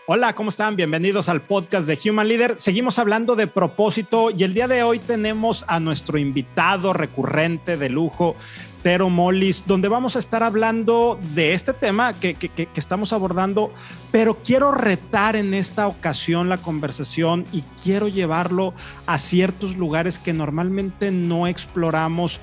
Hola, ¿cómo están? Bienvenidos al podcast de Human Leader. Seguimos hablando de propósito y el día de hoy tenemos a nuestro invitado recurrente de lujo, Tero Molis, donde vamos a estar hablando de este tema que estamos abordando, pero quiero retar en esta ocasión la conversación y quiero llevarlo a ciertos lugares que normalmente no exploramos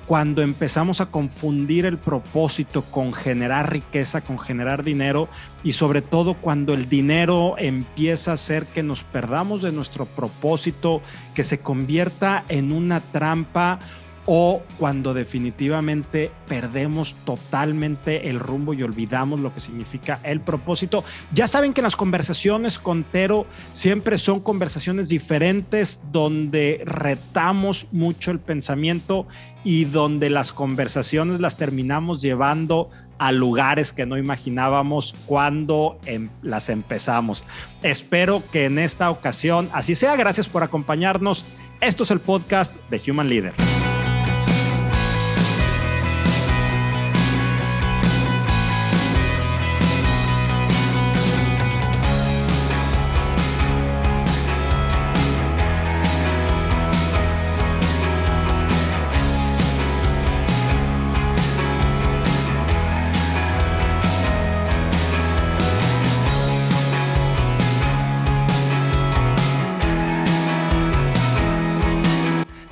cuando empezamos a confundir el propósito con generar riqueza, con generar dinero, y sobre todo cuando el dinero empieza a hacer que nos perdamos de nuestro propósito, que se convierta en una trampa, o cuando definitivamente perdemos totalmente el rumbo y olvidamos lo que significa el propósito. Ya saben que las conversaciones con Tero siempre son conversaciones diferentes, donde retamos mucho el pensamiento y donde las conversaciones las terminamos llevando a lugares que no imaginábamos cuando las empezamos. Espero que en esta ocasión así sea. Gracias por acompañarnos. Esto es el podcast de Human Leader.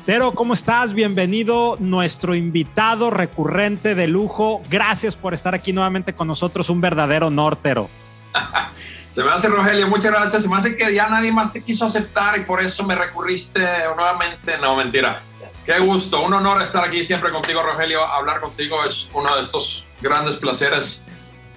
Tero, ¿cómo estás? Bienvenido, nuestro invitado recurrente de lujo. Gracias por estar aquí nuevamente con nosotros. Un verdadero honor, Tero. Se me hace, Rogelio, muchas gracias. Se me hace que ya nadie más te quiso aceptar y por eso me recurriste nuevamente. No, mentira. Qué gusto, un honor estar aquí siempre contigo, Rogelio. Hablar contigo es uno de estos grandes placeres.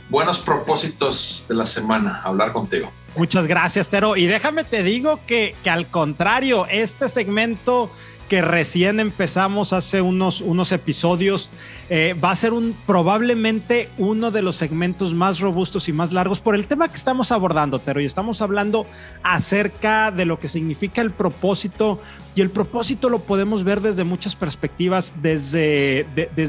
Buenos propósitos de la semana, hablar contigo. Muchas gracias, Tero. Y déjame te digo que al contrario, este segmento que recién empezamos hace unos episodios, va a ser probablemente uno de los segmentos más robustos y más largos por el tema que estamos abordando, Tero, y estamos hablando acerca de lo que significa el propósito, y el propósito lo podemos ver desde muchas perspectivas, desde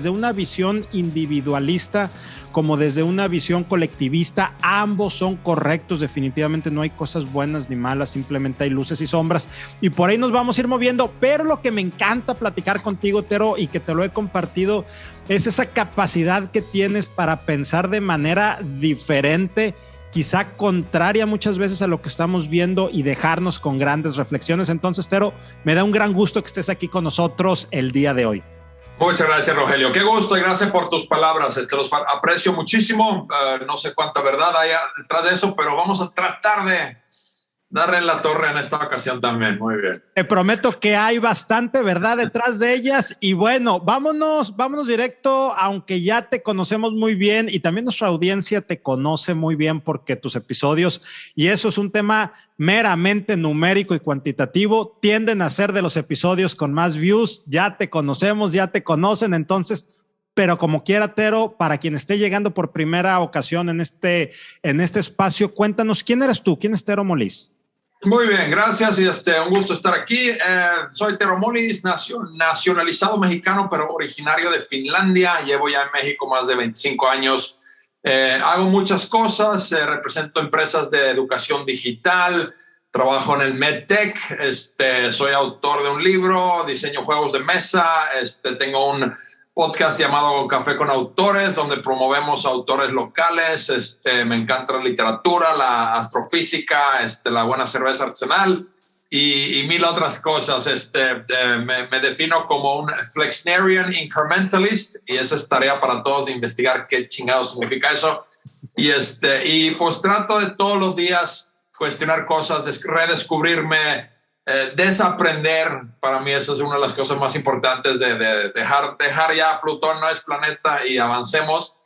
una visión individualista como desde una visión colectivista. Ambos son correctos, definitivamente no hay cosas buenas ni malas, simplemente hay luces y sombras, y por ahí nos vamos a ir moviendo. Pero lo que me encanta platicar contigo, Tero, y que te lo he compartido, es esa capacidad que tienes para pensar de manera diferente, quizá contraria muchas veces a lo que estamos viendo, y dejarnos con grandes reflexiones. Entonces, Tero, me da un gran gusto que estés aquí con nosotros el día de hoy. Muchas gracias, Rogelio. Qué gusto y gracias por tus palabras. Los aprecio muchísimo. No sé cuánta verdad hay detrás de eso, pero vamos a tratar de darle en la torre en esta ocasión también. Muy bien. Te prometo que hay bastante verdad detrás de ellas. Y bueno, vámonos directo, aunque ya te conocemos muy bien y también nuestra audiencia te conoce muy bien porque tus episodios, y eso es un tema meramente numérico y cuantitativo, tienden a ser de los episodios con más views. Ya te conocemos, ya te conocen, entonces, pero como quiera, Tero, para quien esté llegando por primera ocasión en este espacio, cuéntanos, ¿quién eres tú? ¿Quién es Tero Molis? Muy bien, gracias y un gusto estar aquí. Soy Tero Molis, nacionalizado mexicano, pero originario de Finlandia. Llevo ya en México más de 25 años. Hago muchas cosas, represento empresas de educación digital, trabajo en el MedTech, soy autor de un libro, diseño juegos de mesa, tengo un podcast llamado Café con Autores, donde promovemos autores locales. Me encanta la literatura, la astrofísica, la buena cerveza artesanal y mil otras cosas. Me defino como un Flexnerian Incrementalist, y esa es tarea para todos de investigar qué chingados significa eso. Y pues trato de todos los días cuestionar cosas, redescubrirme, desaprender. Para mí eso es una de las cosas más importantes, de dejar ya Plutón no es planeta y avancemos.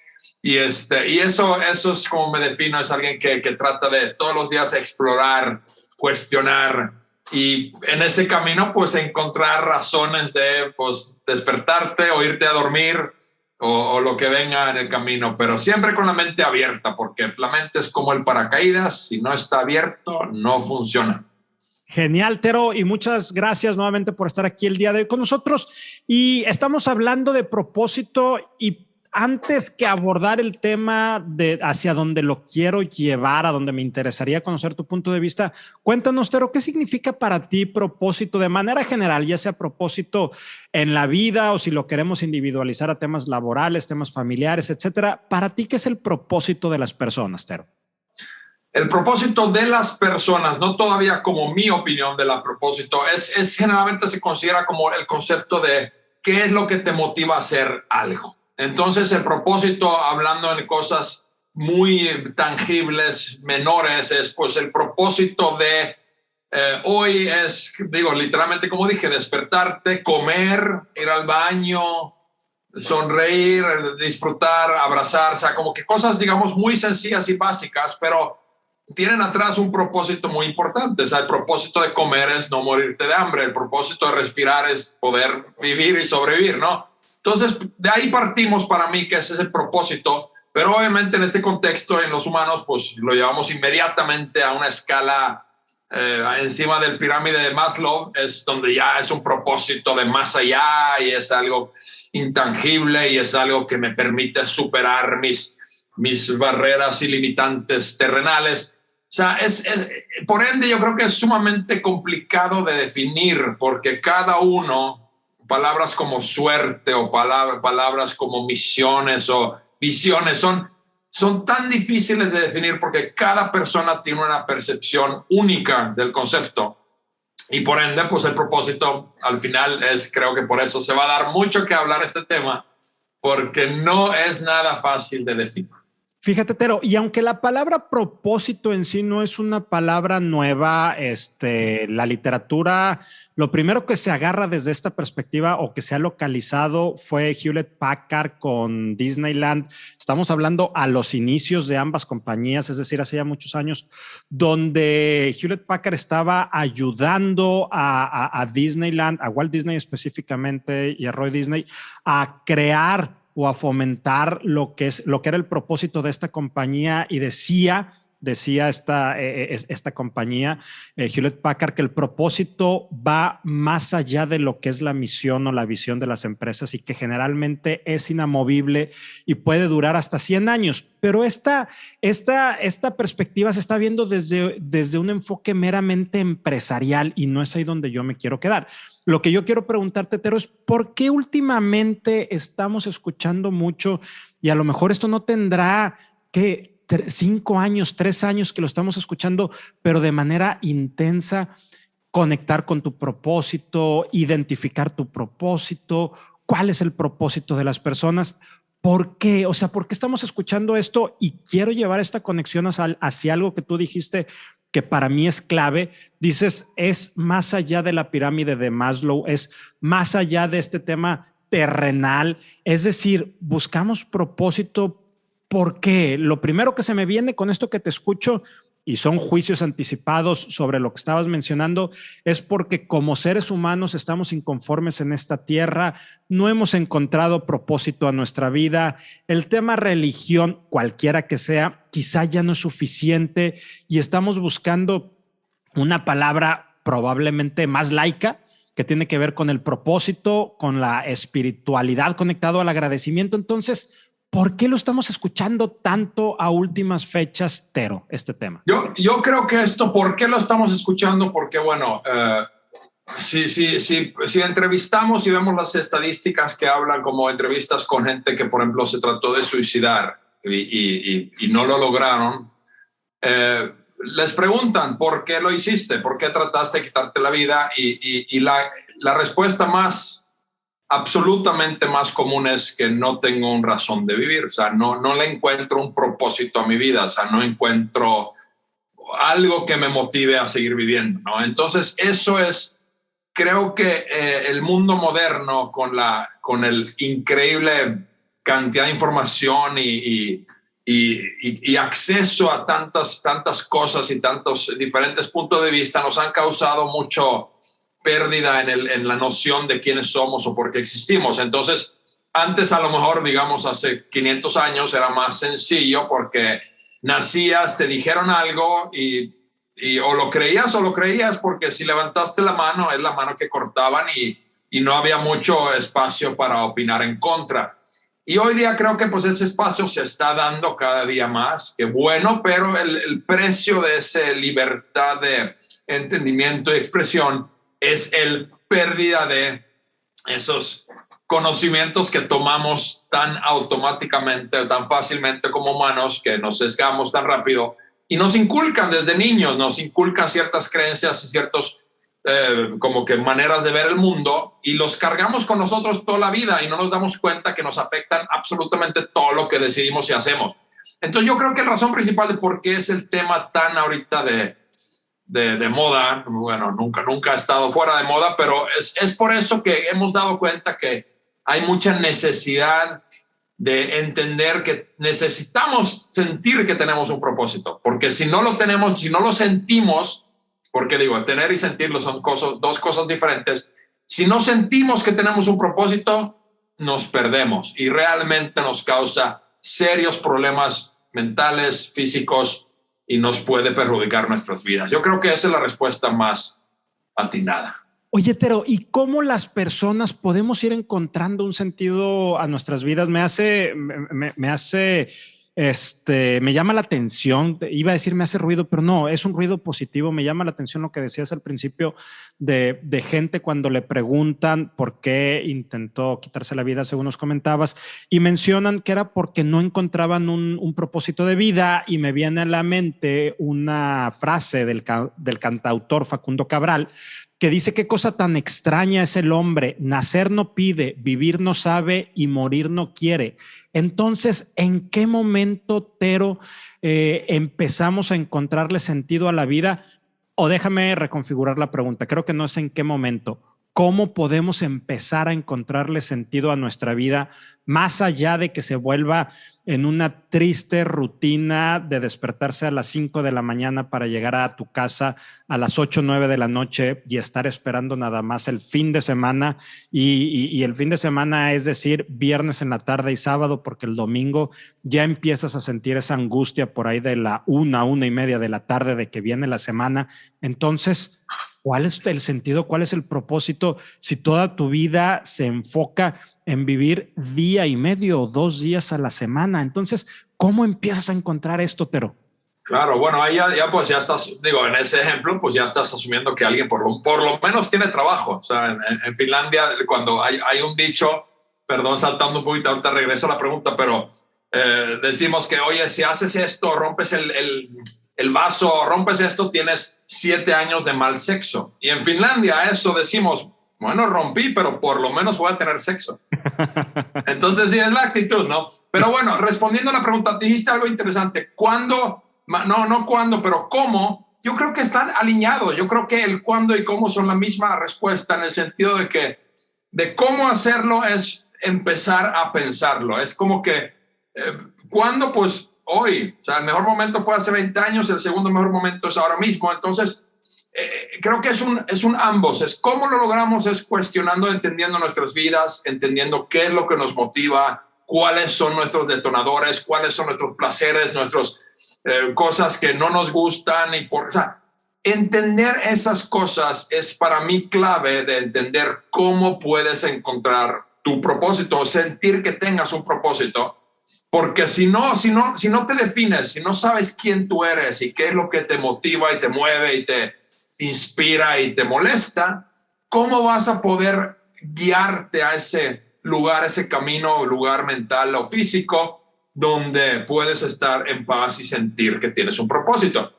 Y eso es como me defino, es alguien que trata de todos los días explorar, cuestionar, y en ese camino pues encontrar razones de pues despertarte o irte a dormir o lo que venga en el camino, pero siempre con la mente abierta, porque la mente es como el paracaídas, si no está abierto no funciona. Genial, Tero, y muchas gracias nuevamente por estar aquí el día de hoy con nosotros. Y estamos hablando de propósito, y antes que abordar el tema de hacia donde lo quiero llevar, a donde me interesaría conocer tu punto de vista, cuéntanos, Tero, ¿qué significa para ti propósito de manera general, ya sea propósito en la vida o si lo queremos individualizar a temas laborales, temas familiares, etcétera? Para ti, ¿qué es el propósito de las personas, Tero? El propósito de las personas, no todavía como mi opinión de la propósito, es generalmente se considera como el concepto de qué es lo que te motiva a hacer algo. Entonces, el propósito, hablando en cosas muy tangibles, menores, es pues el propósito de hoy es, digo, literalmente como dije, despertarte, comer, ir al baño, sonreír, disfrutar, abrazar, o sea, como que cosas, digamos, muy sencillas y básicas, pero tienen atrás un propósito muy importante. O sea, el propósito de comer es no morirte de hambre, el propósito de respirar es poder vivir y sobrevivir, ¿no? Entonces, de ahí partimos para mí que ese es el propósito, pero obviamente en este contexto, en los humanos, pues lo llevamos inmediatamente a una escala encima del pirámide de Maslow, es donde ya es un propósito de más allá y es algo intangible y es algo que me permite superar mis barreras ilimitantes terrenales. O sea, por ende yo creo que es sumamente complicado de definir porque cada uno, palabras como suerte o palabras como misiones o visiones son tan difíciles de definir porque cada persona tiene una percepción única del concepto. Y por ende, pues el propósito al final creo que por eso se va a dar mucho que hablar este tema porque no es nada fácil de definir. Fíjate, Tero, y aunque la palabra propósito en sí no es una palabra nueva, la literatura, lo primero que se agarra desde esta perspectiva o que se ha localizado fue Hewlett Packard con Disneyland. Estamos hablando a los inicios de ambas compañías, es decir, hace ya muchos años, donde Hewlett Packard estaba ayudando a Disneyland, a Walt Disney específicamente y a Roy Disney, a crear o a fomentar lo que era el propósito de esta compañía y decía esta compañía, Hewlett Packard, que el propósito va más allá de lo que es la misión o la visión de las empresas y que generalmente es inamovible y puede durar hasta 100 años. Pero esta perspectiva se está viendo desde un enfoque meramente empresarial y no es ahí donde yo me quiero quedar. Lo que yo quiero preguntarte, Tero, es ¿por qué últimamente estamos escuchando mucho y a lo mejor esto no tendrá que 5 años, 3 años que lo estamos escuchando, pero de manera intensa, conectar con tu propósito, identificar tu propósito, cuál es el propósito de las personas? ¿Por qué? O sea, ¿por qué estamos escuchando esto? Y quiero llevar esta conexión hacia algo que tú dijiste que para mí es clave. Dices, es más allá de la pirámide de Maslow, es más allá de este tema terrenal. Es decir, buscamos propósito. ¿Por qué? Lo primero que se me viene con esto que te escucho, y son juicios anticipados sobre lo que estabas mencionando, es porque como seres humanos estamos inconformes en esta tierra, no hemos encontrado propósito a nuestra vida. El tema religión, cualquiera que sea, quizá ya no es suficiente y estamos buscando una palabra probablemente más laica, que tiene que ver con el propósito, con la espiritualidad conectado al agradecimiento. Entonces, ¿por qué lo estamos escuchando tanto a últimas fechas, Tero, este tema? Yo creo que ¿por qué lo estamos escuchando? Porque, bueno, si entrevistamos y vemos las estadísticas que hablan como entrevistas con gente que, por ejemplo, se trató de suicidar y no lo lograron, les preguntan, ¿por qué lo hiciste? ¿Por qué trataste de quitarte la vida? Y la respuesta absolutamente más común es que no tengo una razón de vivir. O sea, no le encuentro un propósito a mi vida. O sea, no encuentro algo que me motive a seguir viviendo, ¿no? Entonces, eso es, creo que el mundo moderno con el increíble cantidad de información y acceso a tantas cosas y tantos diferentes puntos de vista nos han causado mucho pérdida en la noción de quiénes somos o por qué existimos. Entonces, antes a lo mejor, digamos, hace 500 años era más sencillo porque nacías, te dijeron algo y o lo creías porque si levantaste la mano, es la mano que cortaban y no había mucho espacio para opinar en contra. Y hoy día creo que pues ese espacio se está dando cada día más, que bueno, pero el precio de esa libertad de entendimiento y expresión es el pérdida de esos conocimientos que tomamos tan automáticamente, tan fácilmente como humanos, que nos sesgamos tan rápido y nos inculcan desde niños, nos inculcan ciertas creencias y ciertos como que maneras de ver el mundo y los cargamos con nosotros toda la vida y no nos damos cuenta que nos afectan absolutamente todo lo que decidimos y hacemos. Entonces yo creo que la razón principal de por qué es el tema tan ahorita de moda, bueno, nunca ha estado fuera de moda, pero es por eso que hemos dado cuenta que hay mucha necesidad de entender que necesitamos sentir que tenemos un propósito, porque si no lo tenemos, si no lo sentimos, porque digo, tener y sentirlo son dos cosas diferentes. Si no sentimos que tenemos un propósito, nos perdemos y realmente nos causa serios problemas mentales, físicos y nos puede perjudicar nuestras vidas. Yo creo que esa es la respuesta más atinada. Oye, Tero, ¿y cómo las personas podemos ir encontrando un sentido a nuestras vidas? Me llama la atención, iba a decir me hace ruido, pero no, es un ruido positivo. Me llama la atención lo que decías al principio de gente cuando le preguntan por qué intentó quitarse la vida, según nos comentabas, y mencionan que era porque no encontraban un propósito de vida, y me viene a la mente una frase del cantautor Facundo Cabral, que dice: qué cosa tan extraña es el hombre, nacer no pide, vivir no sabe y morir no quiere. Entonces, ¿en qué momento, Tero, empezamos a encontrarle sentido a la vida? O déjame reconfigurar la pregunta, creo que no es en qué momento. ¿Cómo podemos empezar a encontrarle sentido a nuestra vida, más allá de que se vuelva en una triste rutina de despertarse a las 5 de la mañana para llegar a tu casa a las 8 o 9 de la noche y estar esperando nada más el fin de semana? Y el fin de semana, es decir, viernes en la tarde y sábado, porque el domingo ya empiezas a sentir esa angustia por ahí de la 1:30 de la tarde de que viene la semana. Entonces, ¿cuál es el sentido? ¿Cuál es el propósito si toda tu vida se enfoca en vivir día y medio o 2 días a la semana? Entonces, ¿cómo empiezas a encontrar esto, Tero? Claro, bueno, ahí ya estás, digo, en ese ejemplo, pues ya estás asumiendo que alguien por lo menos tiene trabajo. O sea, en Finlandia, cuando hay un dicho, perdón, saltando un poquito, ahorita regreso a la pregunta, pero decimos que, oye, si haces esto, rompes el vaso, rompes esto, tienes 7 años de mal sexo. Y en Finlandia eso decimos, bueno, rompí, pero por lo menos voy a tener sexo. Entonces sí, es la actitud, ¿no? Pero bueno, respondiendo a la pregunta, dijiste algo interesante. ¿Cuándo? No cuándo, pero cómo. Yo creo que están alineados. Yo creo que el cuándo y cómo son la misma respuesta, en el sentido de que de cómo hacerlo es empezar a pensarlo. Es como que ¿cuándo? Pues hoy. O sea, el mejor momento fue hace 20 años, el segundo mejor momento es ahora mismo. Entonces, creo que es un ambos. Es cómo lo logramos, es cuestionando, entendiendo nuestras vidas, entendiendo qué es lo que nos motiva, cuáles son nuestros detonadores, cuáles son nuestros placeres, nuestras cosas que no nos gustan. O sea, entender esas cosas es para mí clave de entender cómo puedes encontrar tu propósito, sentir que tengas un propósito. Porque si no te defines, si no sabes quién tú eres y qué es lo que te motiva y te mueve y te inspira y te molesta, ¿cómo vas a poder guiarte a ese lugar, ese camino, lugar mental o físico, donde puedes estar en paz y sentir que tienes un propósito?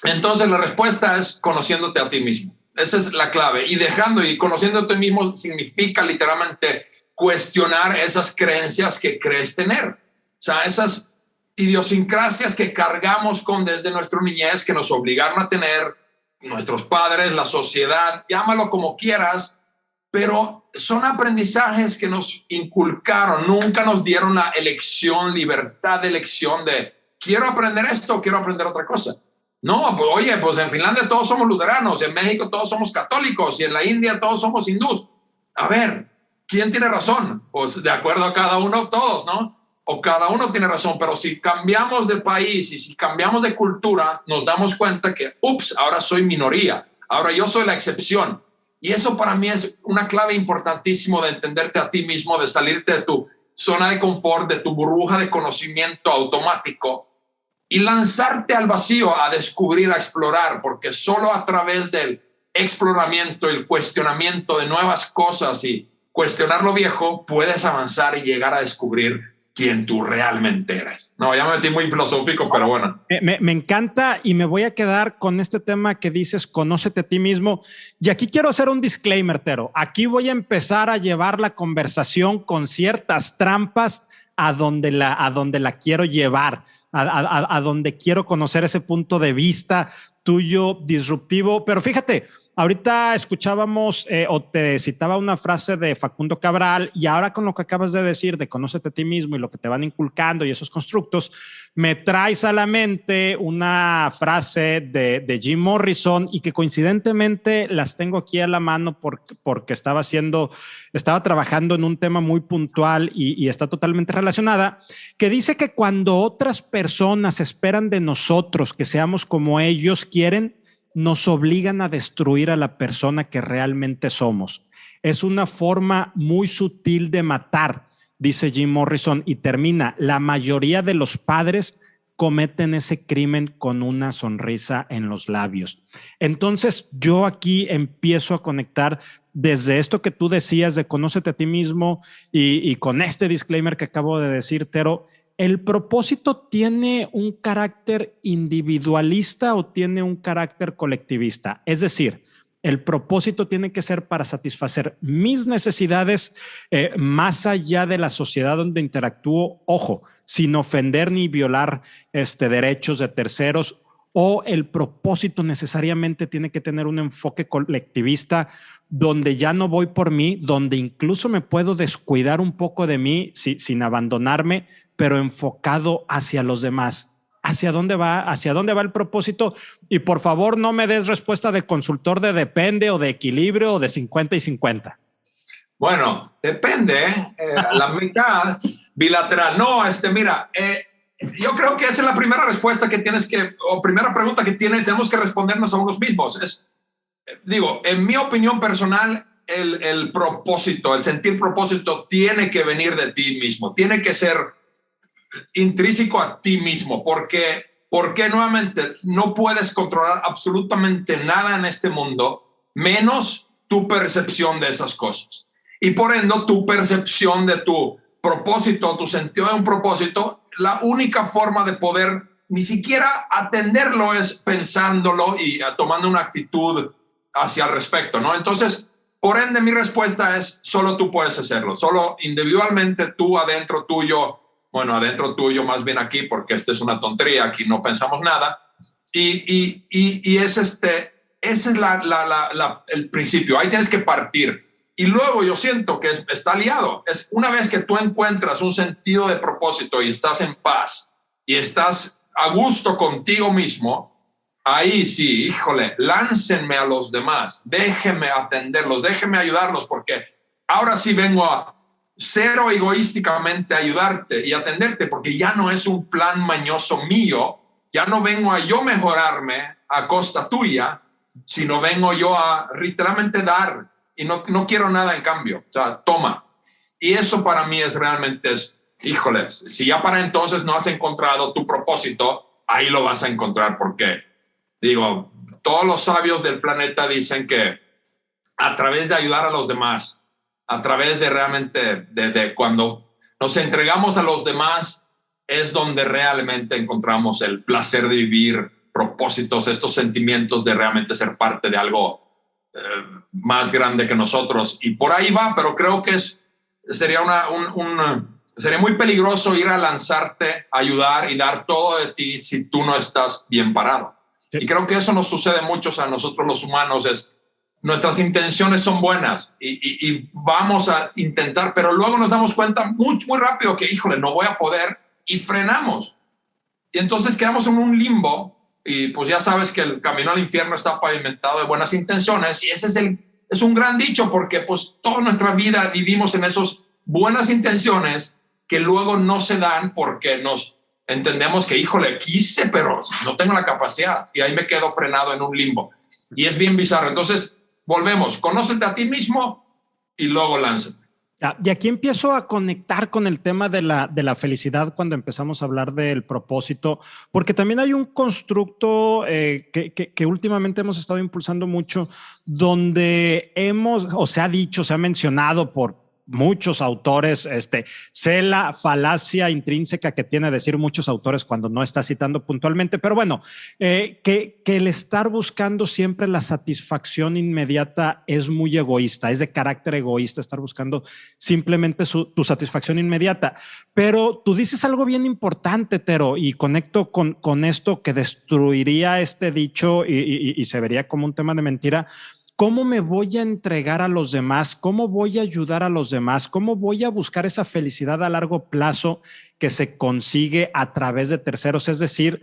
Entonces la respuesta es conociéndote a ti mismo. Esa es la clave. Y conociéndote a ti mismo significa literalmente cuestionar esas creencias que crees tener. O sea, esas idiosincrasias que cargamos con desde nuestra niñez, que nos obligaron a tener nuestros padres, la sociedad, llámalo como quieras, pero son aprendizajes que nos inculcaron, nunca nos dieron la elección, libertad de elección de quiero aprender esto, quiero aprender otra cosa. No, pues oye, pues en Finlandia todos somos luteranos, en México todos somos católicos y en la India todos somos hindús. A ver, ¿quién tiene razón? Pues de acuerdo a cada uno, todos, ¿no? O cada uno tiene razón, pero si cambiamos de país y si cambiamos de cultura, nos damos cuenta que, ahora soy minoría, ahora yo soy la excepción. Y eso para mí es una clave importantísima de entenderte a ti mismo, de salirte de tu zona de confort, de tu burbuja de conocimiento automático y lanzarte al vacío a descubrir, a explorar, porque solo a través del exploramiento, el cuestionamiento de nuevas cosas y cuestionar lo viejo, puedes avanzar y llegar a descubrir quién tú realmente eres. No, ya me metí muy filosófico, pero bueno. Me encanta y me voy a quedar con este tema que dices, conócete a ti mismo. Y aquí quiero hacer un disclaimer, Tero. Aquí voy a empezar a llevar la conversación con ciertas trampas a donde la quiero llevar, a donde quiero conocer ese punto de vista tuyo disruptivo. Pero fíjate, ahorita escuchábamos o te citaba una frase de Facundo Cabral y ahora con lo que acabas de decir de conócete a ti mismo y lo que te van inculcando y esos constructos, me traes a la mente una frase de Jim Morrison y que coincidentemente las tengo aquí a la mano porque estaba trabajando en un tema muy puntual y está totalmente relacionada, que dice que cuando otras personas esperan de nosotros que seamos como ellos quieren, nos obligan a destruir a la persona que realmente somos. Es una forma muy sutil de matar, dice Jim Morrison, y termina: la mayoría de los padres cometen ese crimen con una sonrisa en los labios. Entonces, yo aquí empiezo a conectar desde esto que tú decías de conócete a ti mismo y con este disclaimer que acabo de decir, Tero. ¿El propósito tiene un carácter individualista o tiene un carácter colectivista? Es decir, el propósito tiene que ser para satisfacer mis necesidades más allá de la sociedad donde interactúo, ojo, sin ofender ni violar derechos de terceros, o el propósito necesariamente tiene que tener un enfoque colectivista donde ya no voy por mí, donde incluso me puedo descuidar un poco de mí sin abandonarme, pero enfocado hacia los demás. ¿Hacia dónde va? ¿Hacia dónde va el propósito? Y por favor, no me des respuesta de consultor de depende o de equilibrio o de 50 y 50. Bueno, depende. La mitad bilateral. No, mira, yo creo que esa es la primera respuesta que o primera pregunta que tenemos que respondernos a unos mismos. En mi opinión personal, el propósito, el sentir propósito tiene que venir de ti mismo, tiene que ser intrínseco a ti mismo, porque nuevamente no puedes controlar absolutamente nada en este mundo, menos tu percepción de esas cosas. Y por ende, tu percepción de tu propósito, tu sentido de un propósito, la única forma de poder ni siquiera atenderlo es pensándolo y tomando una actitud hacia el respecto, ¿no? Entonces, por ende, mi respuesta es: solo tú puedes hacerlo, solo individualmente tú adentro tuyo más bien aquí, porque esta es una tontería, aquí no pensamos nada, y ese es el principio, ahí tienes que partir. Y luego yo siento que está liado. Es una vez que tú encuentras un sentido de propósito y estás en paz y estás a gusto contigo mismo, ahí sí, híjole, láncenme a los demás, déjenme atenderlos, déjenme ayudarlos, porque ahora sí vengo a cero egoísticamente ayudarte y atenderte, porque ya no es un plan mañoso mío, ya no vengo a yo mejorarme a costa tuya, sino vengo yo a literalmente dar. Y no quiero nada en cambio, o sea, toma. Y eso para mí híjoles, si ya para entonces no has encontrado tu propósito, ahí lo vas a encontrar, porque, todos los sabios del planeta dicen que a través de ayudar a los demás, a través de realmente, de cuando nos entregamos a los demás, es donde realmente encontramos el placer de vivir, propósitos, estos sentimientos de realmente ser parte de algo más grande que nosotros, y por ahí va. Pero creo que sería muy peligroso ir a lanzarte, ayudar y dar todo de ti si tú no estás bien parado. Sí. Y creo que eso nos sucede mucho a nosotros los humanos, nuestras intenciones son buenas y vamos a intentar, pero luego nos damos cuenta muy rápido que, híjole, no voy a poder, y frenamos. Y entonces quedamos en un limbo. Y pues ya sabes que el camino al infierno está pavimentado de buenas intenciones, y ese es un gran dicho, porque pues toda nuestra vida vivimos en esas buenas intenciones que luego no se dan porque nos entendemos que, híjole, quise, pero no tengo la capacidad, y ahí me quedo frenado en un limbo. Y es bien bizarro. Entonces, volvemos, conócete a ti mismo y luego lánzate. Y aquí empiezo a conectar con el tema de la felicidad cuando empezamos a hablar del propósito, porque también hay un constructo que últimamente hemos estado impulsando mucho, donde se ha dicho, se ha mencionado por muchos autores, sé la falacia intrínseca que tiene decir muchos autores cuando no está citando puntualmente, pero bueno, que el estar buscando siempre la satisfacción inmediata es muy egoísta, es de carácter egoísta, estar buscando simplemente tu satisfacción inmediata. Pero tú dices algo bien importante, Tero, y conecto con esto que destruiría este dicho y se vería como un tema de mentira. ¿Cómo me voy a entregar a los demás? ¿Cómo voy a ayudar a los demás? ¿Cómo voy a buscar esa felicidad a largo plazo que se consigue a través de terceros? Es decir,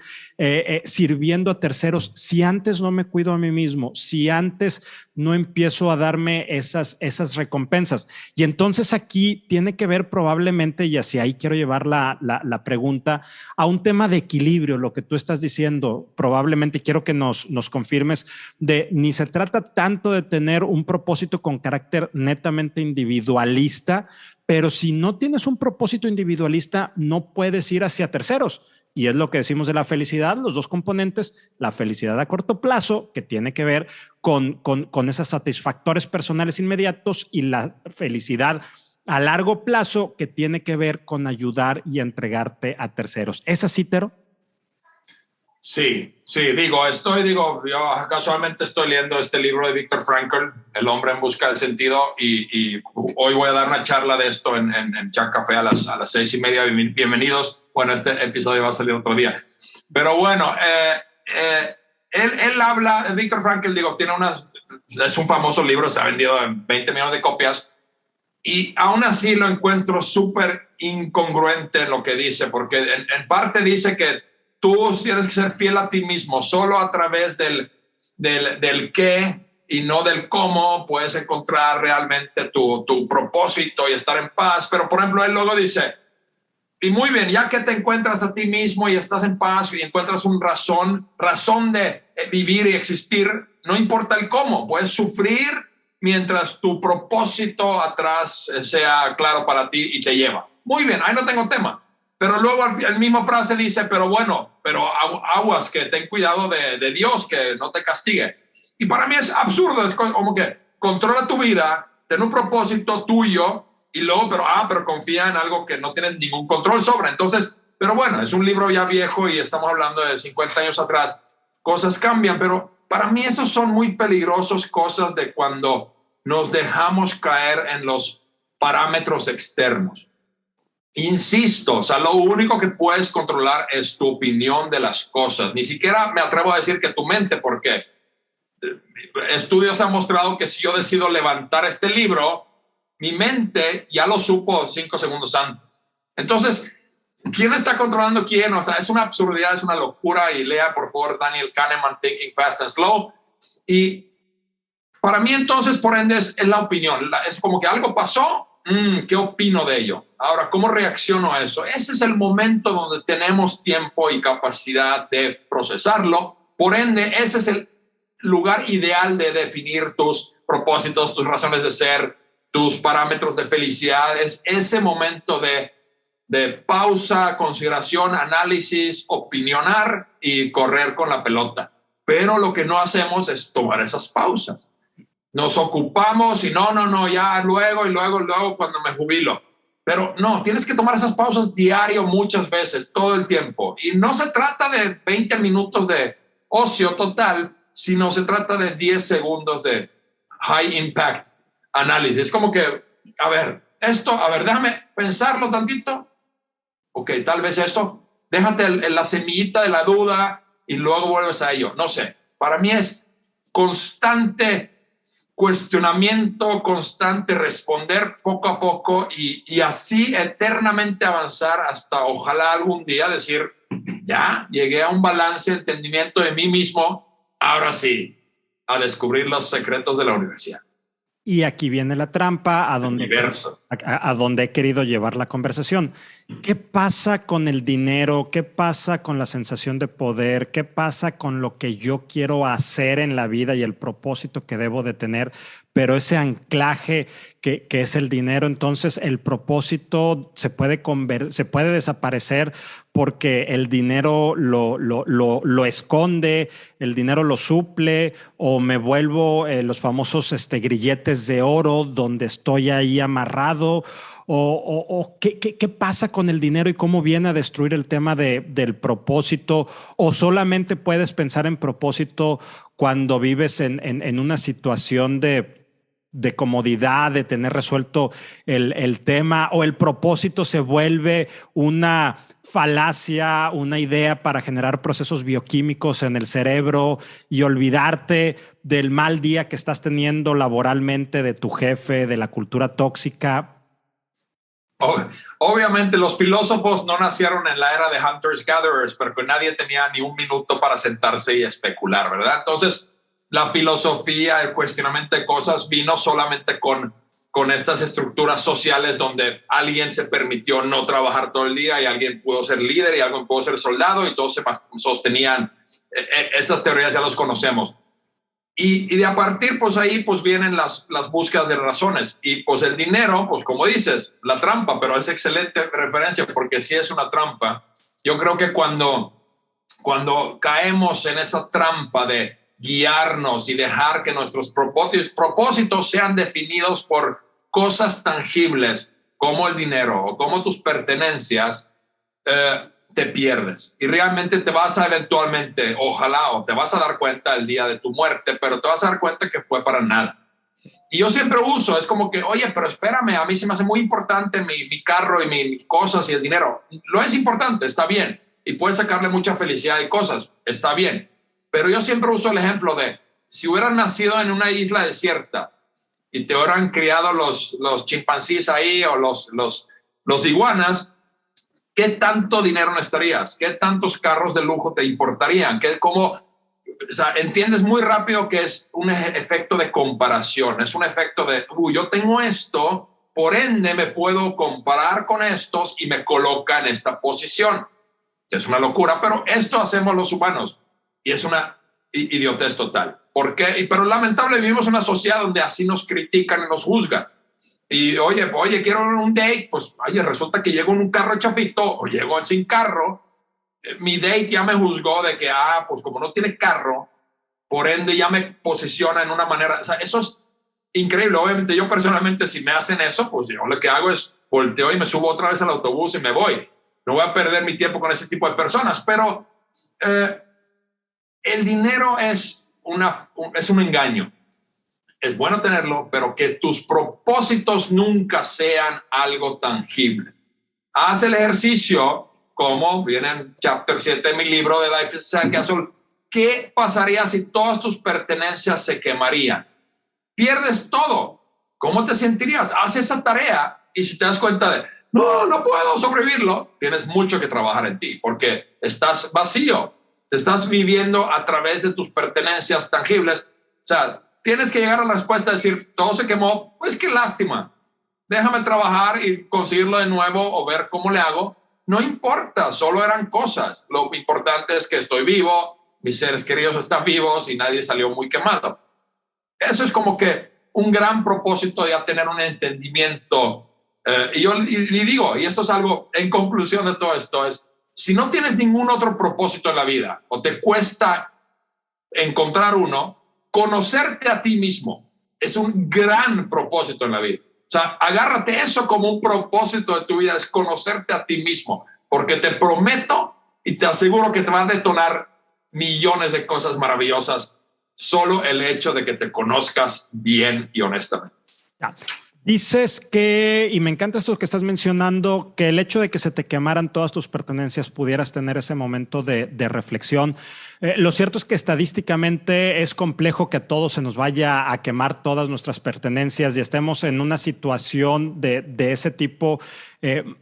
sirviendo a terceros. Si antes no me cuido a mí mismo, si antes no empiezo a darme esas recompensas. Y entonces aquí tiene que ver probablemente, y hacia ahí quiero llevar la pregunta, a un tema de equilibrio, lo que tú estás diciendo. Probablemente quiero que nos confirmes de ni se trata tanto de tener un propósito con carácter netamente individualista, pero si no tienes un propósito individualista, no puedes ir hacia terceros. Y es lo que decimos de la felicidad, los dos componentes, la felicidad a corto plazo, que tiene que ver con esos satisfactores personales inmediatos, y la felicidad a largo plazo, que tiene que ver con ayudar y entregarte a terceros. ¿Es así, Tero? Sí, yo casualmente estoy leyendo este libro de Viktor Frankl, El hombre en busca del sentido, y hoy voy a dar una charla de esto en Chat Café a las 6:30. Bienvenidos. Bueno, este episodio va a salir otro día. Pero bueno, él habla, Viktor Frankl, es un famoso libro, se ha vendido en 20 millones de copias, y aún así lo encuentro súper incongruente en lo que dice, porque en parte dice que tú tienes que ser fiel a ti mismo. Solo a través del qué y no del cómo puedes encontrar realmente tu propósito y estar en paz. Pero, por ejemplo, él luego dice, y muy bien, ya que te encuentras a ti mismo y estás en paz y encuentras una razón de vivir y existir, no importa el cómo, puedes sufrir mientras tu propósito atrás sea claro para ti y te lleva. Muy bien, ahí no tengo tema. Pero luego el mismo frase dice, pero aguas, que ten cuidado de Dios, que no te castigue. Y para mí es absurdo, es como que controla tu vida, ten un propósito tuyo, y luego, pero confía en algo que no tienes ningún control sobre. Entonces, pero bueno, es un libro ya viejo y estamos hablando de 50 años atrás. Cosas cambian, pero para mí esos son muy peligrosos, cosas de cuando nos dejamos caer en los parámetros externos. Insisto, o sea, lo único que puedes controlar es tu opinión de las cosas. Ni siquiera me atrevo a decir que tu mente, porque estudios han mostrado que si yo decido levantar este libro, mi mente ya lo supo 5 segundos antes. Entonces, ¿quién está controlando quién? O sea, es una absurdidad, es una locura. Y lea, por favor, Daniel Kahneman, Thinking Fast and Slow. Y para mí, entonces, por ende, es la opinión. Es como que algo pasó. ¿Qué opino de ello? Ahora, ¿cómo reacciono a eso? Ese es el momento donde tenemos tiempo y capacidad de procesarlo. Por ende, ese es el lugar ideal de definir tus propósitos, tus razones de ser, tus parámetros de felicidad. Es ese momento de pausa, consideración, análisis, opinionar y correr con la pelota. Pero lo que no hacemos es tomar esas pausas. Nos ocupamos y no, ya luego cuando me jubilo. Pero no, tienes que tomar esas pausas diario, muchas veces, todo el tiempo. Y no se trata de 20 minutos de ocio total, sino se trata de 10 segundos de high impact análisis. Es como que, déjame pensarlo tantito. Ok, tal vez esto, déjate la semillita de la duda y luego vuelves a ello. No sé, para mí es constante cuestionamiento, constante responder poco a poco y así eternamente avanzar hasta ojalá algún día decir, ya llegué a un balance, entendimiento de mí mismo, ahora sí, a descubrir los secretos de la universidad. Y aquí viene la trampa, a donde a donde he querido llevar la conversación. ¿Qué pasa con el dinero? ¿Qué pasa con la sensación de poder? ¿Qué pasa con lo que yo quiero hacer en la vida y el propósito que debo de tener? Pero ese anclaje que es el dinero, entonces el propósito se puede desaparecer porque el dinero lo esconde, el dinero lo suple, o me vuelvo los famosos grilletes de oro donde estoy ahí amarrado. ¿Qué pasa con el dinero y cómo viene a destruir el tema del propósito? ¿O solamente puedes pensar en propósito cuando vives en una situación de comodidad, de tener resuelto el tema, o el propósito se vuelve una falacia, una idea para generar procesos bioquímicos en el cerebro y olvidarte del mal día que estás teniendo laboralmente, de tu jefe, de la cultura tóxica? Obviamente los filósofos no nacieron en la era de hunters-gatherers, pero que nadie tenía ni un minuto para sentarse y especular, ¿verdad? Entonces, la filosofía, el cuestionamiento de cosas vino solamente con estas estructuras sociales donde alguien se permitió no trabajar todo el día y alguien pudo ser líder y alguien pudo ser soldado y todos se sostenían. Estas teorías ya los conocemos. Y de a partir, pues ahí pues vienen las búsquedas de razones. Y pues el dinero, pues como dices, la trampa, pero es excelente referencia porque sí es una trampa. Yo creo que cuando caemos en esa trampa de guiarnos y dejar que nuestros propósitos sean definidos por cosas tangibles como el dinero o como tus pertenencias, te pierdes y realmente te vas a eventualmente, ojalá, o te vas a dar cuenta el día de tu muerte, pero te vas a dar cuenta que fue para nada. Y yo siempre uso, es como que, oye, pero espérame, a mí se me hace muy importante mi carro y mis cosas y el dinero. Lo es importante, está bien, y puedes sacarle mucha felicidad y cosas, está bien. Pero yo siempre uso el ejemplo de, si hubieras nacido en una isla desierta y te hubieran criado los chimpancés ahí o los iguanas, ¿qué tanto dinero necesitarías? ¿Qué tantos carros de lujo te importarían? O sea, entiendes muy rápido que es un efecto de comparación, es un efecto de, yo tengo esto, por ende me puedo comparar con estos y me coloca en esta posición. Es una locura, pero esto hacemos los humanos y es una idiotez total. ¿Por qué? Pero lamentablemente vivimos en una sociedad donde así nos critican y nos juzgan. Y oye, quiero un date, pues oye, resulta que llego en un carro chafito o llego sin carro. Mi date ya me juzgó de que, pues como no tiene carro, por ende ya me posiciona en una manera, o sea, eso es increíble. Obviamente yo personalmente, si me hacen eso, pues yo lo que hago es volteo y me subo otra vez al autobús y me voy. No voy a perder mi tiempo con ese tipo de personas, pero el dinero es un engaño. Es bueno tenerlo, pero que tus propósitos nunca sean algo tangible. Haz el ejercicio, como viene en chapter 7 de mi libro de Life is Sand Castle. ¿Qué pasaría si todas tus pertenencias se quemarían? Pierdes todo. ¿Cómo te sentirías? Haz esa tarea y si te das cuenta de, no puedo sobrevivirlo, tienes mucho que trabajar en ti porque estás vacío. Te estás viviendo a través de tus pertenencias tangibles. O sea, tienes que llegar a la respuesta de decir, todo se quemó, pues qué lástima. Déjame trabajar y conseguirlo de nuevo o ver cómo le hago. No importa, solo eran cosas. Lo importante es que estoy vivo, mis seres queridos están vivos y nadie salió muy quemado. Eso es como que un gran propósito de tener un entendimiento. Y yo y digo, y esto es algo en conclusión de todo esto, es si no tienes ningún otro propósito en la vida o te cuesta encontrar uno, conocerte a ti mismo es un gran propósito en la vida. O sea, agárrate eso como un propósito de tu vida, es conocerte a ti mismo, porque te prometo y te aseguro que te van a detonar millones de cosas maravillosas solo el hecho de que te conozcas bien y honestamente. Dices que, y me encanta esto que estás mencionando, que el hecho de que se te quemaran todas tus pertenencias pudieras tener ese momento de reflexión. Lo cierto es que estadísticamente es complejo que a todos se nos vaya a quemar todas nuestras pertenencias y estemos en una situación de ese tipo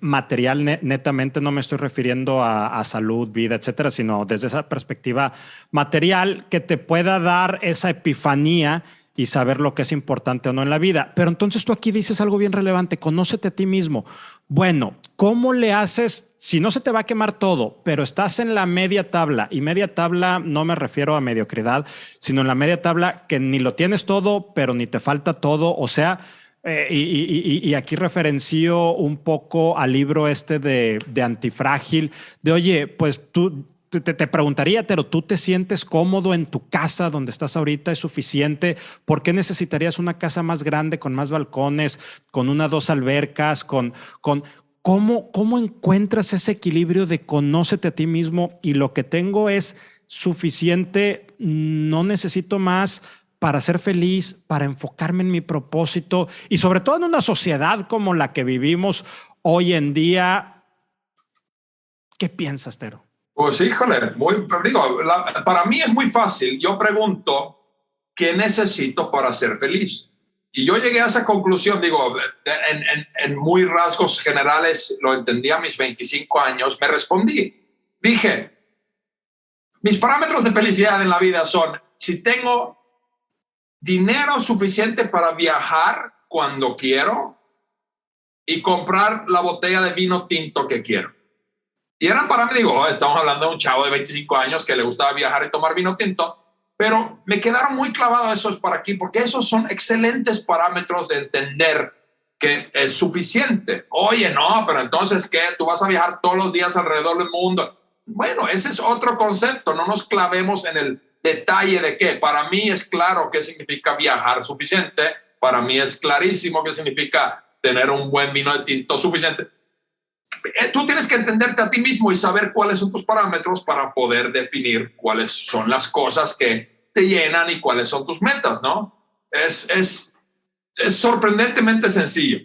material. Netamente no me estoy refiriendo a salud, vida, etcétera, sino desde esa perspectiva material que te pueda dar esa epifanía y saber lo que es importante o no en la vida. Pero entonces tú aquí dices algo bien relevante, conócete a ti mismo. Bueno, ¿cómo le haces si no se te va a quemar todo, pero estás en la media tabla? Y media tabla no me refiero a mediocridad, sino en la media tabla que ni lo tienes todo, pero ni te falta todo. O sea, y aquí referencio un poco al libro este de Antifrágil, de oye, pues tú te preguntaría, pero ¿tú te sientes cómodo en tu casa donde estás ahorita? ¿Es suficiente? ¿Por qué necesitarías una casa más grande, con más balcones, con dos albercas, ¿cómo encuentras ese equilibrio de conócete a ti mismo y lo que tengo es suficiente, no necesito más para ser feliz, para enfocarme en mi propósito y sobre todo en una sociedad como la que vivimos hoy en día? ¿Qué piensas, Tero? Pues híjole, para mí es muy fácil. Yo pregunto, ¿qué necesito para ser feliz? Y yo llegué a esa conclusión, en muy rasgos generales, lo entendí a mis 25 años, me respondí. Dije, mis parámetros de felicidad en la vida son, si tengo dinero suficiente para viajar cuando quiero y comprar la botella de vino tinto que quiero. Y eran para mí, estamos hablando de un chavo de 25 años que le gustaba viajar y tomar vino tinto, pero me quedaron muy clavados esos para aquí, porque esos son excelentes parámetros de entender que es suficiente. Oye, no, pero entonces, ¿qué? ¿Tú vas a viajar todos los días alrededor del mundo? Bueno, ese es otro concepto, no nos clavemos en el detalle de qué. Para mí es claro qué significa viajar suficiente, para mí es clarísimo qué significa tener un buen vino de tinto suficiente. Tú tienes que entenderte a ti mismo y saber cuáles son tus parámetros para poder definir cuáles son las cosas que te llenan y cuáles son tus metas, ¿no? Es sorprendentemente sencillo,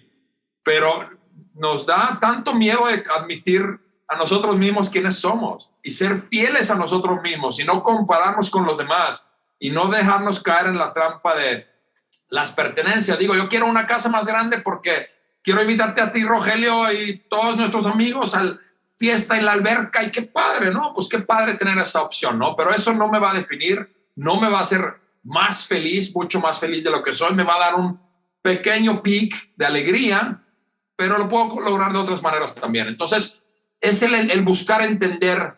pero nos da tanto miedo de admitir a nosotros mismos quiénes somos y ser fieles a nosotros mismos y no compararnos con los demás y no dejarnos caer en la trampa de las pertenencias. Yo quiero una casa más grande porque quiero invitarte a ti, Rogelio, y todos nuestros amigos al fiesta en la alberca. Y qué padre, ¿no? Pues qué padre tener esa opción, ¿no? Pero eso no me va a definir, no me va a hacer más feliz, mucho más feliz de lo que soy. Me va a dar un pequeño pic de alegría, pero lo puedo lograr de otras maneras también. Entonces, es el buscar entender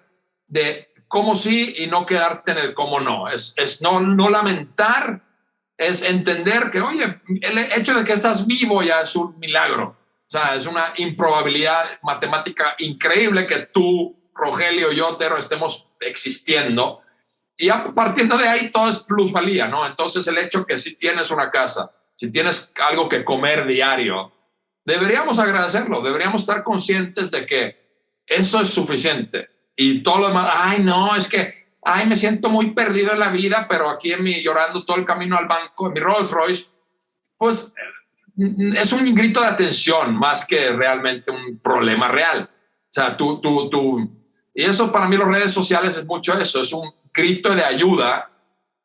de cómo sí y no quedarte en el cómo no. Es no lamentar, es entender que, oye, el hecho de que estás vivo ya es un milagro. O sea, es una improbabilidad matemática increíble que tú, Rogelio, yo, Tero, estemos existiendo. Y partiendo de ahí, todo es plusvalía, ¿no? Entonces, el hecho que si tienes una casa, si tienes algo que comer diario, deberíamos agradecerlo, deberíamos estar conscientes de que eso es suficiente. Y todo lo demás, no, es que me siento muy perdido en la vida, pero aquí llorando todo el camino al banco, en mi Rolls Royce, pues es un grito de atención más que realmente un problema real. O sea, y eso para mí las redes sociales es mucho eso, es un grito de ayuda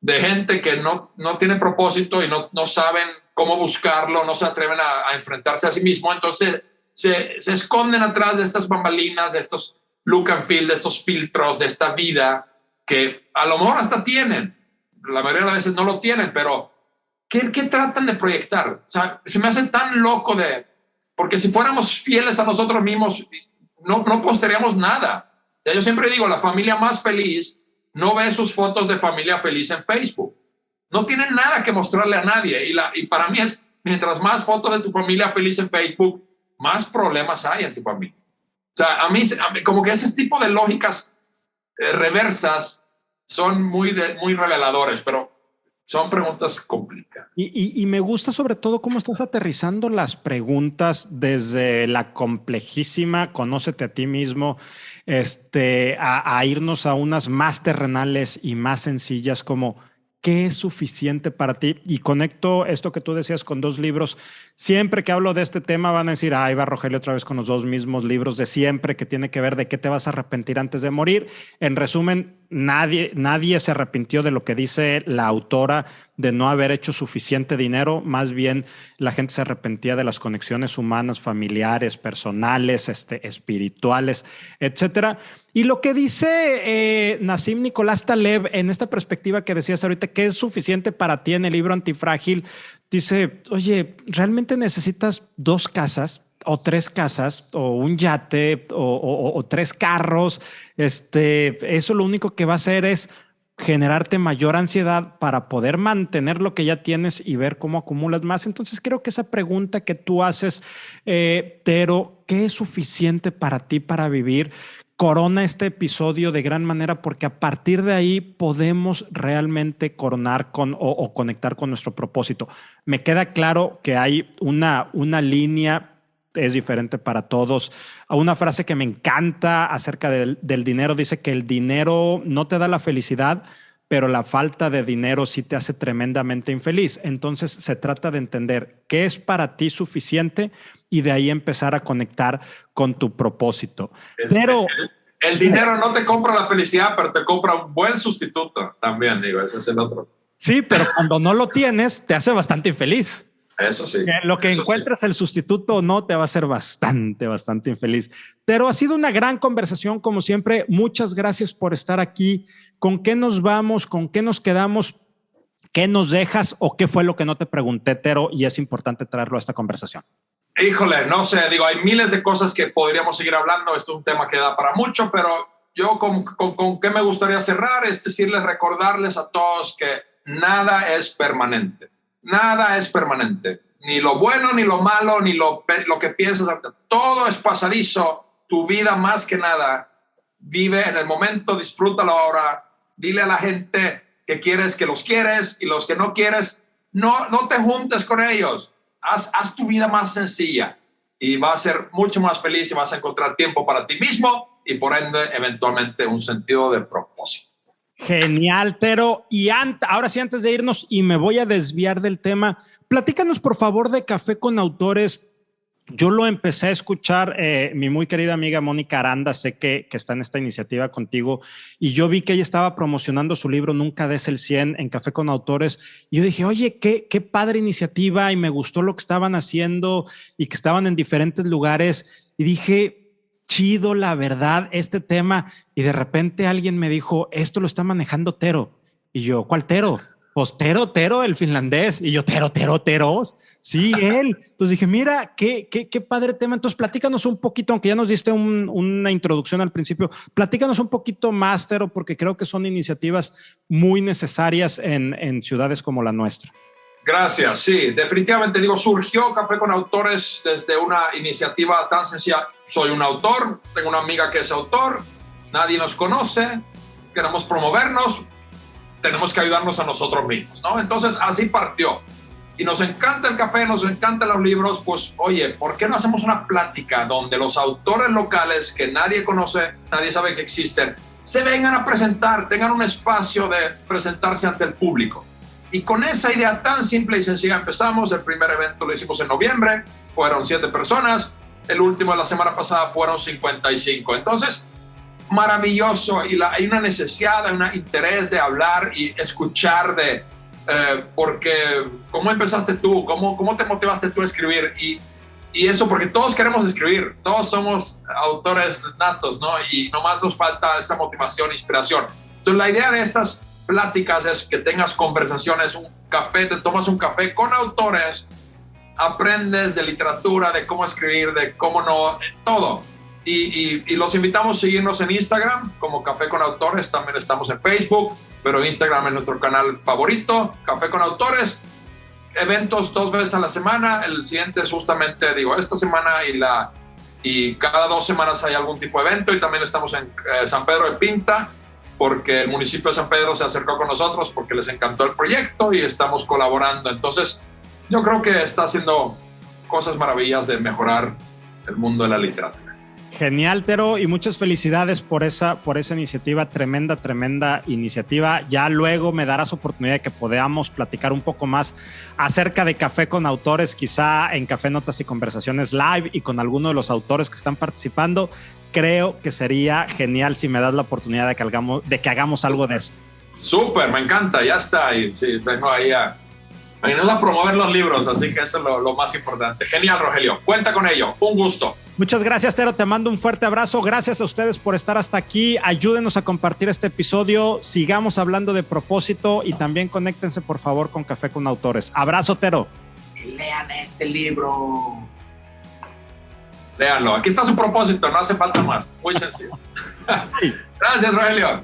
de gente que no tiene propósito y no saben cómo buscarlo, no se atreven a enfrentarse a sí mismo, entonces se esconden atrás de estas bambalinas, de estos look and feel, de estos filtros, de esta vida que a lo mejor hasta tienen, la mayoría de las veces no lo tienen, pero ¿qué tratan de proyectar? O sea, se me hace tan loco porque si fuéramos fieles a nosotros mismos, no postearíamos nada. O sea, yo siempre digo, la familia más feliz no ve sus fotos de familia feliz en Facebook. No tienen nada que mostrarle a nadie. Y para mí es, mientras más fotos de tu familia feliz en Facebook, más problemas hay en tu familia. O sea, a mí como que ese tipo de lógicas reversas son muy reveladores, pero son preguntas complicadas. Y me gusta sobre todo cómo estás aterrizando las preguntas desde la complejísima, conócete a ti mismo, a irnos a unas más terrenales y más sencillas como ¿qué es suficiente para ti? Y conecto esto que tú decías con dos libros. Siempre que hablo de este tema van a decir, ahí va Rogelio otra vez con los dos mismos libros de siempre que tiene que ver de qué te vas a arrepentir antes de morir. En resumen, nadie se arrepintió de lo que dice la autora de no haber hecho suficiente dinero. Más bien la gente se arrepentía de las conexiones humanas, familiares, personales, espirituales, etcétera. Y lo que dice Nassim Nicolás Taleb en esta perspectiva que decías ahorita, que es suficiente para ti en el libro Antifrágil, dice, oye, ¿realmente necesitas 2 casas? O 3 casas, o un yate, o 3 carros. Eso lo único que va a hacer es generarte mayor ansiedad para poder mantener lo que ya tienes y ver cómo acumulas más. Entonces creo que esa pregunta que tú haces, Tero, ¿qué es suficiente para ti para vivir? Corona este episodio de gran manera, porque a partir de ahí podemos realmente coronar o conectar con nuestro propósito. Me queda claro que hay una línea, es diferente para todos. Una frase que me encanta acerca del dinero dice que el dinero no te da la felicidad, pero la falta de dinero sí te hace tremendamente infeliz. Entonces se trata de entender qué es para ti suficiente y de ahí empezar a conectar con tu propósito. Pero el dinero no te compra la felicidad, pero te compra un buen sustituto también, digo, ese es el otro. Sí, pero cuando no lo tienes, te hace bastante infeliz. Eso sí. Lo que encuentres el sustituto o no te va a hacer bastante infeliz. Pero ha sido una gran conversación, como siempre. Muchas gracias por estar aquí. ¿Con qué nos vamos? ¿Con qué nos quedamos? ¿Qué nos dejas? ¿O qué fue lo que no te pregunté, Tero? Y es importante traerlo a esta conversación. Híjole, no sé, digo, hay miles de cosas que podríamos seguir hablando. Esto es un tema que da para mucho, pero yo con qué me gustaría cerrar es decirles, recordarles a todos que nada es permanente. Nada es permanente, ni lo bueno, ni lo malo, ni lo que piensas. Todo es pasadizo. Tu vida, más que nada, vive en el momento, disfrútalo ahora. Dile a la gente que quieres, que los quieres, y los que no quieres, no te juntes con ellos. Haz tu vida más sencilla y vas a ser mucho más feliz y vas a encontrar tiempo para ti mismo y por ende, eventualmente, un sentido de propósito. Genial, Tero. Y ahora sí, antes de irnos, y me voy a desviar del tema, platícanos por favor de Café con Autores. Yo lo empecé a escuchar, mi muy querida amiga Mónica Aranda, sé que está en esta iniciativa contigo, y yo vi que ella estaba promocionando su libro Nunca des el 100 en Café con Autores, y yo dije, oye, qué padre iniciativa, y me gustó lo que estaban haciendo y que estaban en diferentes lugares, y dije, chido, la verdad, este tema. Y de repente alguien me dijo, esto lo está manejando Tero. Y yo, ¿cuál Tero? Pues Tero, el finlandés. Y yo, Tero. Sí, él. Entonces dije, mira, qué padre tema. Entonces platícanos un poquito, aunque ya nos diste una introducción al principio, platícanos un poquito más, Tero, porque creo que son iniciativas muy necesarias en ciudades como la nuestra. Gracias, sí, definitivamente. Digo, surgió Café con Autores desde una iniciativa tan sencilla. Soy un autor, tengo una amiga que es autor, nadie nos conoce, queremos promovernos, tenemos que ayudarnos a nosotros mismos, ¿no? Entonces, así partió. Y nos encanta el café, nos encantan los libros, pues, oye, ¿por qué no hacemos una plática donde los autores locales que nadie conoce, nadie sabe que existen, se vengan a presentar, tengan un espacio de presentarse ante el público? Y con esa idea tan simple y sencilla empezamos. El primer evento lo hicimos en noviembre, fueron 7 personas. El último de la semana pasada fueron 55. Entonces, maravilloso. Y hay una necesidad, hay un interés de hablar y escuchar porque ¿cómo empezaste tú? ¿Cómo te motivaste tú a escribir? Y eso porque todos queremos escribir, todos somos autores natos, ¿no? Y nomás nos falta esa motivación, inspiración. Entonces, la idea de estas pláticas es que tengas conversaciones, un café, te tomas un café con autores, aprendes de literatura, de cómo escribir, de cómo no, todo. Y los invitamos a seguirnos en Instagram como Café con Autores, también estamos en Facebook, pero Instagram es nuestro canal favorito, Café con Autores. Eventos 2 veces a la semana, el siguiente es justamente, esta semana y cada 2 semanas hay algún tipo de evento, y también estamos en San Pedro de Pinta, porque el municipio de San Pedro se acercó con nosotros porque les encantó el proyecto y estamos colaborando. Entonces, yo creo que está haciendo cosas maravillas de mejorar el mundo de la literatura. Genial, Tero, y muchas felicidades por esa iniciativa, tremenda iniciativa. Ya luego me darás oportunidad de que podamos platicar un poco más acerca de Café con Autores, quizá en Café Notas y Conversaciones Live y con alguno de los autores que están participando. creo que sería genial si me das la oportunidad de que hagamos algo de eso. Súper, me encanta, ya está. Y sí, vengo ahí a promover los libros, así que eso es lo más importante. Genial, Rogelio, cuenta con ello, un gusto. Muchas gracias, Tero, te mando un fuerte abrazo. Gracias a ustedes por estar hasta aquí. Ayúdenos a compartir este episodio, sigamos hablando de propósito y también conéctense por favor con Café con Autores. Abrazo, Tero. Lean este libro. Léanlo, aquí está su propósito, no hace falta más, muy sencillo. Gracias, Rogelio.